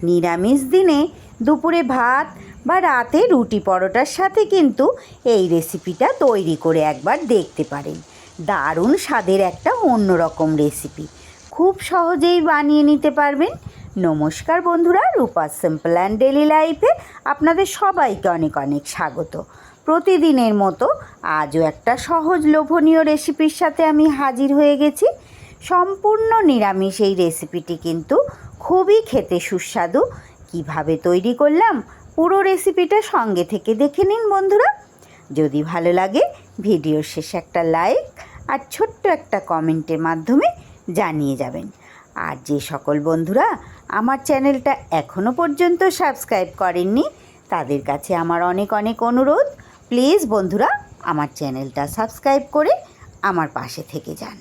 নিরামিষ দিনে দুপুরে ভাত বা রাতে রুটি পরোটার সাথে কিন্তু এই রেসিপিটা তৈরি করে একবার দেখতে পারেন। দারুণ স্বাদের একটা অন্যরকম রেসিপি, খুব সহজেই বানিয়ে নিতে পারবেন। নমস্কার বন্ধুরা, রূপাস সিম্পল অ্যান্ড ডেলি লাইফে আপনাদের সবাইকে অনেক অনেক স্বাগত। প্রতিদিনের মতো আজও একটা সহজ লোভনীয় রেসিপির সাথে আমি হাজির হয়ে গেছি। সম্পূর্ণ নিরামিষ এই রেসিপিটি কিন্তু খুবই খেতে সুস্বাদু। কিভাবে তৈরি করলাম পুরো রেসিপিটা সঙ্গে থেকে দেখে নিন বন্ধুরা। যদি ভালো লাগে ভিডিওর শেষে একটা লাইক আর ছোট্ট একটা কমেন্টের মাধ্যমে জানিয়ে যাবেন। আর যে সকল বন্ধুরা আমার চ্যানেলটা এখনও পর্যন্ত সাবস্ক্রাইব করেননি তাদের কাছে আমার অনেক অনেক অনুরোধ, প্লিজ বন্ধুরা আমার চ্যানেলটা সাবস্ক্রাইব করে আমার পাশে থেকে যান।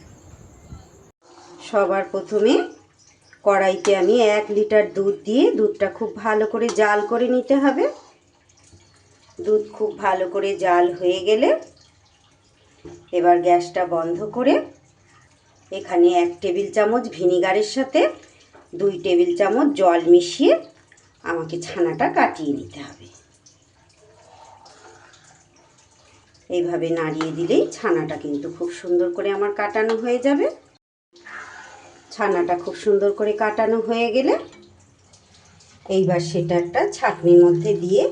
সবার প্রথমে কড়াইতে আমি 1 লিটার দুধ দিয়ে দুধটা খুব ভালো করে জাল করে নিতে হবে। দুধ খুব ভালো করে জাল হয়ে গেলে এবার গ্যাসটা বন্ধ করে এখানে 1 টেবিল চামচ ভিনিগারের সাথে 2 টেবিল চামচ জল মিশিয়ে আমাকে ছানাটা কাটিয়ে নিতে হবে। এইভাবে নাড়িয়ে দিলেই ছানাটা কিন্তু খুব সুন্দর করে আমার কাটানো হয়ে যাবে। ছানাটা খুব সুন্দর করে কাটানো হয়ে গেলে এইবার সেটা একটা ছাঁকনির মধ্যে দিয়ে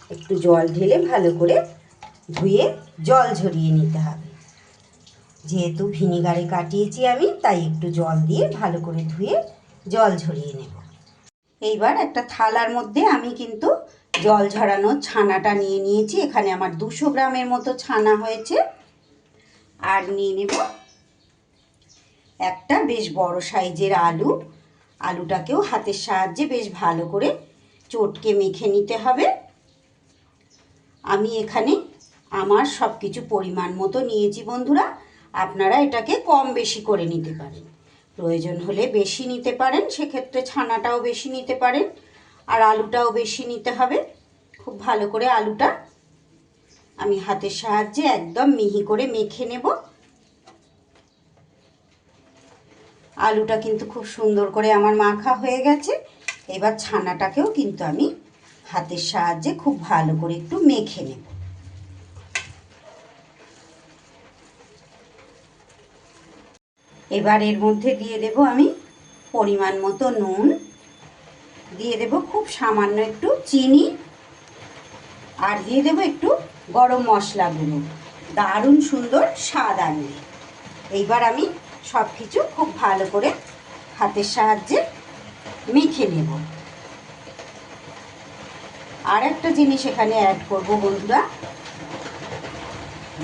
একটু জল ঢেলে ভালো করে ধুয়ে জল ঝরিয়ে নিতে হবে। যেহেতু ভিনিগারে কাটিয়েছি আমি, তাই একটু জল দিয়ে ভালো করে ধুয়ে জল ঝরিয়ে নেব। এইবার একটা থালার মধ্যে আমি কিন্তু জল ঝরানো ছানাটা নিয়ে নিয়েছি। এখানে আমার 200 গ্রামের মতো ছানা হয়েছে। আর নিয়ে নেব একটা বেশ বড় সাইজের আলু। আলুটাকেও হাতের সাহায্যে বেশ ভালো করে চটকে মেখে নিতে হবে। আমি এখানে আমার সব কিছু পরিমাণ মতো নিয়েছি বন্ধুরা। আপনারা এটাকে কম বেশি করে নিতে পারেন, প্রয়োজন হলে বেশি নিতে পারেন, সেক্ষেত্রে ছানাটাও বেশি নিতে পারেন আর আলুটাও বেশি নিতে হবে। খুব ভালো করে আলুটা আমি হাতের সাহায্যে একদম মিহি করে মেখে নেব। আলুটা কিন্তু খুব সুন্দর করে আমার মাখা হয়ে গেছে। এবার ছানাটাকেও কিন্তু আমি হাতের সাহায্যে খুব ভালো করে একটু মেখে নেব। এবার এর মধ্যে দিয়ে দেব আমি পরিমাণ মতো নুন, দিয়ে দেব খুব সামান্য একটু চিনি, আর দিয়ে দেব একটু গরম মশলা গুঁড়ো। দারুণ সুন্দর স্বাদ আনবে। এইবার আমি সব কিছু খুব ভালো করে হাতের সাহায্যে মেখে নেব। আর একটা জিনিস এখানে অ্যাড করব বন্ধুরা,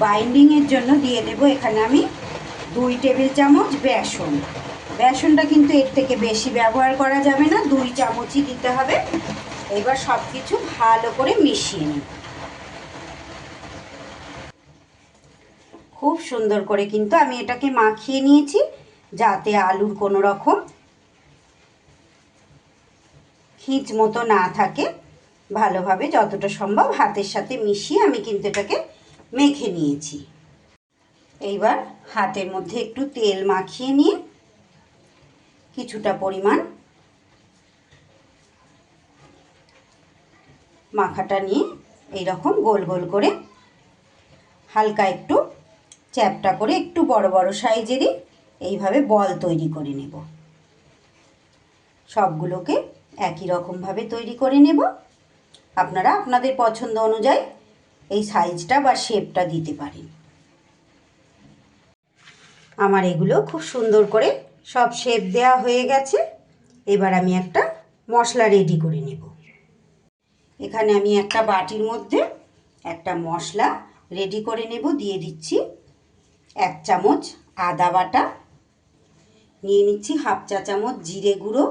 বাইন্ডিংয়ের জন্য দিয়ে দেব এখানে আমি 2 টেবিল চামচ বেসন। বেসনটা কিন্তু এর থেকে বেশি ব্যবহার করা যাবে না, 2 চামচই দিতে হবে। এবার সব কিছু ভালো করে মিশিয়ে নেব। খুব সুন্দর করে কিন্তু আমি এটাকে মাখিয়ে নিয়েছি, যাতে আলুর কোনো রকম খিঁচ মতো না থাকে। ভালোভাবে যতটা সম্ভব হাতের সাথে মিশিয়ে আমি কিন্তু এটাকে মেখে নিয়েছি। এইবার হাতের মধ্যে একটু তেল মাখিয়ে নিয়ে কিছুটা পরিমাণ মাখাটা নিয়ে এইরকম গোল গোল করে হালকা একটু চ্যাপটা করে একটু বড় বড় সাইজেরই এইভাবে বল তৈরি করে নেব। সবগুলোকে একই রকমভাবে তৈরি করে নেব। আপনারা আপনাদের পছন্দ অনুযায়ী এই সাইজটা বা শেপটা দিতে পারেন। আমার এগুলো খুব সুন্দর করে সব শেপ দেওয়া হয়ে গেছে। এবার আমি একটা মশলা রেডি করে নেব। এখানে আমি একটা বাটির মধ্যে একটা মশলা রেডি করে নেব। দিয়ে দিচ্ছি 1 চামচ আদা বাটা, নিয়ে নিচ্ছি 1/2 চা চামচ জিরে গুঁড়ো,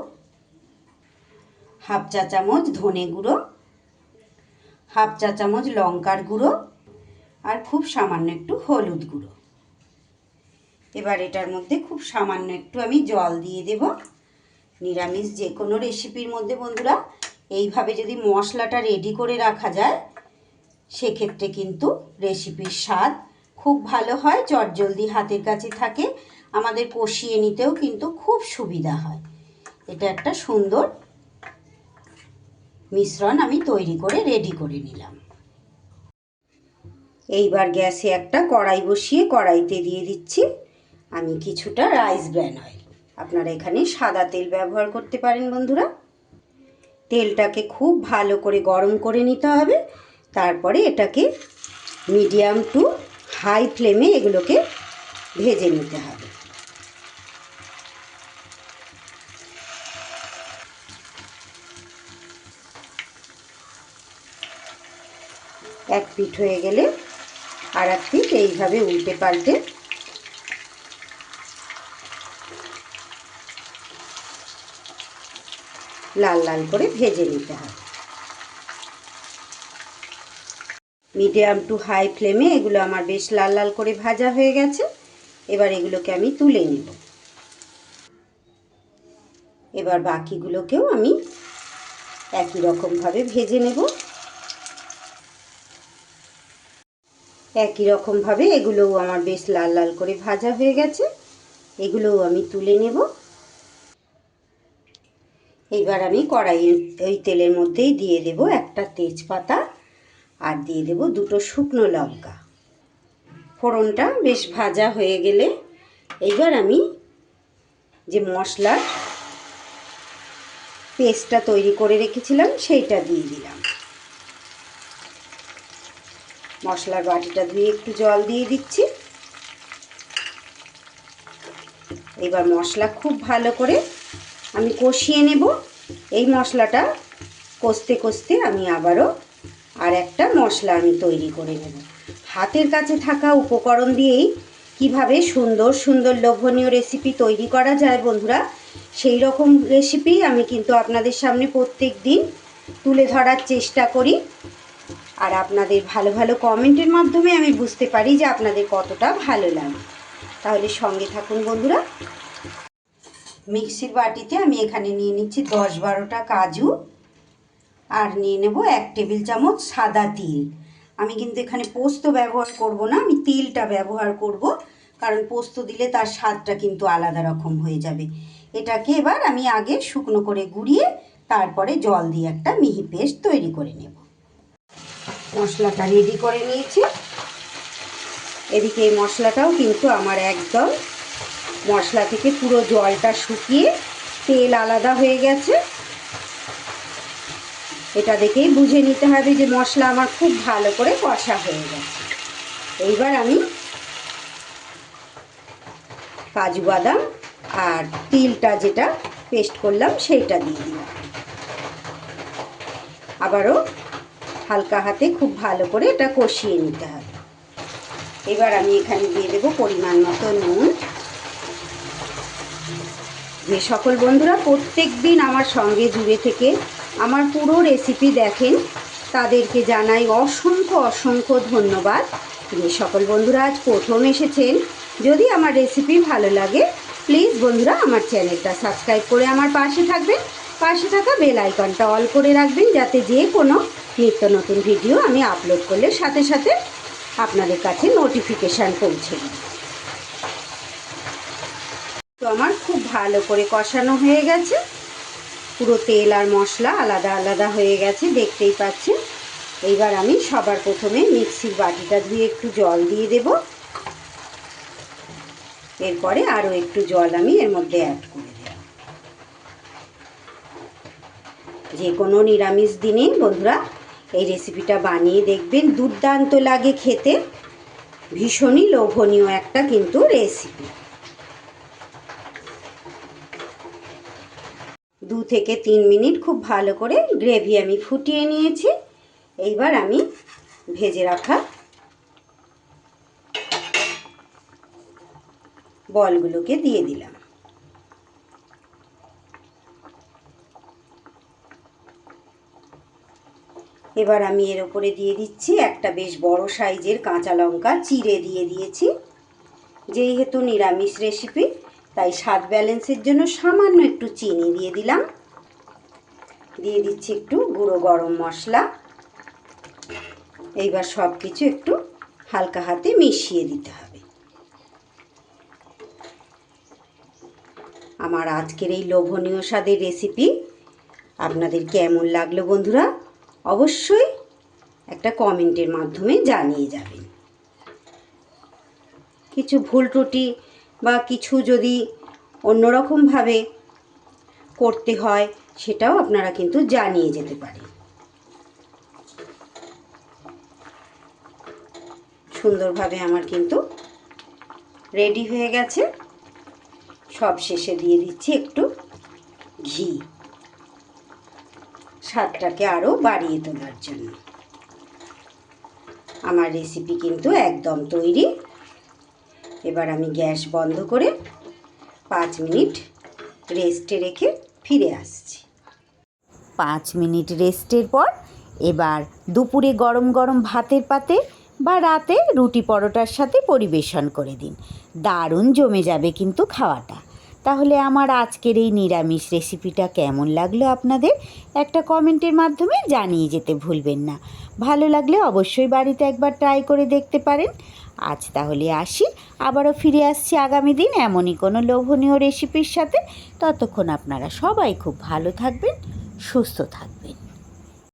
1/2 চা চামচ ধনে গুঁড়ো, 1/2 চা চামচ লঙ্কার গুঁড়ো আর খুব সামান্য একটু হলুদ গুঁড়ো। এবার এটার মধ্যে খুব সামান্য একটু আমি জল দিয়ে দেব। নিরামিষ যে কোনো রেসিপির মধ্যে বন্ধুরা এইভাবে যদি মশলাটা রেডি করে রাখা যায়, সেক্ষেত্রে কিন্তু রেসিপির স্বাদ খুব ভালো হয়, চটজলদি হাতের কাছে থাকে, আমাদের কষিয়ে নিতেও কিন্তু খুব সুবিধা হয়। এটা একটা সুন্দর মিশ্রণ আমি তৈরি করে রেডি করে নিলাম। এইবার গ্যাসে একটা কড়াই বসিয়ে কড়াইতে দিয়ে দিচ্ছি আমি কিছুটা রাইস ব্র্যান অয়েল। আপনারা এখানে সাদা তেল ব্যবহার করতে পারেন বন্ধুরা। তেলটাকে খুব ভালো করে গরম করে নিতে হবে। তারপরে এটাকে মিডিয়াম টু হাই ফ্লেমে এগুলোকে ভেজে নিতে হবে। এক পিঠ হয়ে গেলে আর এক পিঠ এইভাবে উল্টে পাল্টে লাল লাল করে ভেজে নিতে হবে। মিডিয়াম টু হাই ফ্লেমে এগুলো আমার বেশ লাল লাল করে ভাজা হয়ে গেছে। এবার এগুলোকে আমি তুলে নেব। এবার বাকিগুলোকেও আমি একই রকমভাবে ভেজে নেব। একই রকমভাবে এগুলোও আমার বেশ লাল লাল করে ভাজা হয়ে গেছে। এগুলোও আমি তুলে নেব। এবার আমি কড়াইয়ের ওই তেলের মধ্যেই দিয়ে দেব একটা তেজপাতা আর দিয়ে দেব দুটো শুকনো লঙ্কা। ফোড়নটা বেশ ভাজা হয়ে গেলে এইবার আমি যে মশলার পেস্টটা তৈরি করে রেখেছিলাম সেইটা দিয়ে দিলাম। মশলার বাটিটা ধুয়ে একটু জল দিয়ে দিচ্ছি। এবার মশলা খুব ভালো করে আমি কষিয়ে নেব। এই মশলাটা কষতে কষতে আমি আবারও আর একটা মশলা আমি তৈরি করে নেব। হাতের কাছে থাকা উপকরণ দিয়েই কিভাবে সুন্দর সুন্দর লোভনীয় রেসিপি তৈরি করা যায় বন্ধুরা, সেই রকম রেসিপি আমি কিন্তু আপনাদের সামনে প্রত্যেক দিন তুলে ধরার চেষ্টা করি। আর আপনাদের ভালো ভালো কমেন্টের মাধ্যমে আমি বুঝতে পারি যে আপনাদের কতটা ভালো লাগে। তাহলে সঙ্গে থাকুন বন্ধুরা। মিক্সির বাটিতে আমি এখানে নিয়ে নিচ্ছি 10-12টা কাজু আর নিয়ে নেব 1 টেবিল চামচ সাদা তিল। আমি কিন্তু এখানে পোস্ত ব্যবহার করব না, আমি তিলটা ব্যবহার করব, কারণ পোস্ত দিলে তার স্বাদটা কিন্তু আলাদা রকম হয়ে যাবে। এটাকে এবার আমি আগে শুকনো করে গুঁড়িয়ে তারপরে জল দিয়ে একটা মিহি পেস্ট তৈরি করে নেব। মশলাটা রেডি করে নিয়েছি। এদিকে এই মশলাটাও কিন্তু আমার একদম মশলা থেকে পুরো জলটা শুকিয়ে তেল আলাদা হয়ে গেছে। এটা দেখেই বুঝে নিতে হবে যে মশলা আমার খুব ভালো করে কষা হয়ে গেছে। এইবার আমি কাজু বাদাম আর তিলটা যেটা পেস্ট করলাম সেইটা দিয়ে দিলাম। আবারও হালকা হাতে খুব ভালো করে এটা কষিয়ে নিতে হবে। এবার আমি এখানে দিয়ে দেবো পরিমাণ মতো নুন। যে সকল বন্ধুরা প্রত্যেক দিন আমার সঙ্গে জুড়ে থেকে আমার পুরো রেসিপি দেখেন তাদেরকে জানাই অসংখ্য অসংখ্য ধন্যবাদ। যে সকল বন্ধুরা আজ প্রথম এসেছেন, যদি আমার রেসিপি ভালো লাগে প্লিজ বন্ধুরা আমার চ্যানেলটা সাবস্ক্রাইব করে আমার পাশে থাকবেন। পাশে থাকা বেল আইকনটা অল করে রাখবেন, যাতে যে কোনো নিত্য নতুন ভিডিও আমি আপলোড করলে সাথে সাথে আপনাদের কাছে নোটিফিকেশান পৌঁছে দেবে। তো আমার খুব ভালো করে কষানো হয়ে গেছে, পুরো তেল আর মশলা আলাদা আলাদা হয়ে গেছে, দেখতেই পাচ্ছেন। এইবার আমি সবার প্রথমে মিক্সির বাটিটা ধুয়ে একটু জল দিয়ে দেব। এরপরে আরও একটু জল আমি এর মধ্যে অ্যাড করে দেব। যে কোনো নিরামিষ দিনে বন্ধুরা এই রেসিপিটা বানিয়ে দেখবেন, দুর্দান্ত লাগে খেতে, ভীষণই লোভনীয় একটা কিন্তু রেসিপি। 2 থেকে 3 মিনিট খুব ভালো করে গ্রেভি আমি ফুটিয়ে নিয়েছি। এইবার আমি ভেজে রাখা বলগুলোকে দিয়ে দিলাম। এবার আমি এর উপরে দিয়ে দিচ্ছি একটা বেশ বড় সাইজের কাঁচা লঙ্কা চিড়ে দিয়ে দিয়েছি। যেহেতু নিরামিষ রেসিপি তাই স্বাদ ব্যালেন্সের জন্য সামান্য একটু চিনি দিয়ে দিলাম। দিয়ে দিচ্ছি একটু গুঁড়ো গরম মশলা। এইবার সব কিছু একটু হালকা হাতে মিশিয়ে দিতে হবে। আমার আজকের এই লোভনীয় স্বাদের রেসিপি আপনাদের কেমন লাগলো বন্ধুরা অবশ্যই একটা কমেন্টের মাধ্যমে জানিয়ে যাবেন। কিছু ভুল ত্রুটি বা কিছু যদি অন্যরকমভাবে করতে হয় সেটাও আপনারা কিন্তু জানিয়ে যেতে পারেন। সুন্দরভাবে আমার কিন্তু রেডি হয়ে গেছে। সব শেষে দিয়ে দিচ্ছি একটু ঘি, স্বাদটাকে আরও বাড়িয়ে তোলার জন্য। আমার রেসিপি কিন্তু একদম তৈরি। এবার আমি গ্যাস বন্ধ করে 5 মিনিট রেস্টে রেখে ফিরে আসছি। 5 মিনিট রেস্টের পর এবার দুপুরে গরম গরম ভাতের পাতে বা রাতে রুটি পরোটার সাথে পরিবেশন করে দিন। দারুণ জমে যাবে কিন্তু খাওয়াটা। তাহলে আমার আজকের এই নিরামিষ রেসিপিটা কেমন লাগলো আপনাদের একটা কমেন্টের মাধ্যমে জানিয়ে যেতে ভুলবেন না। ভালো লাগলে অবশ্যই বাড়িতে একবার ট্রাই করে দেখতে পারেন। আজ তাহলে আসি, আবারও ফিরে আসছি আগামী দিন এমনই কোনো লোভনীয় রেসিপির সাথে। ততক্ষণ আপনারা সবাই খুব ভালো থাকবেন, সুস্থ থাকবেন।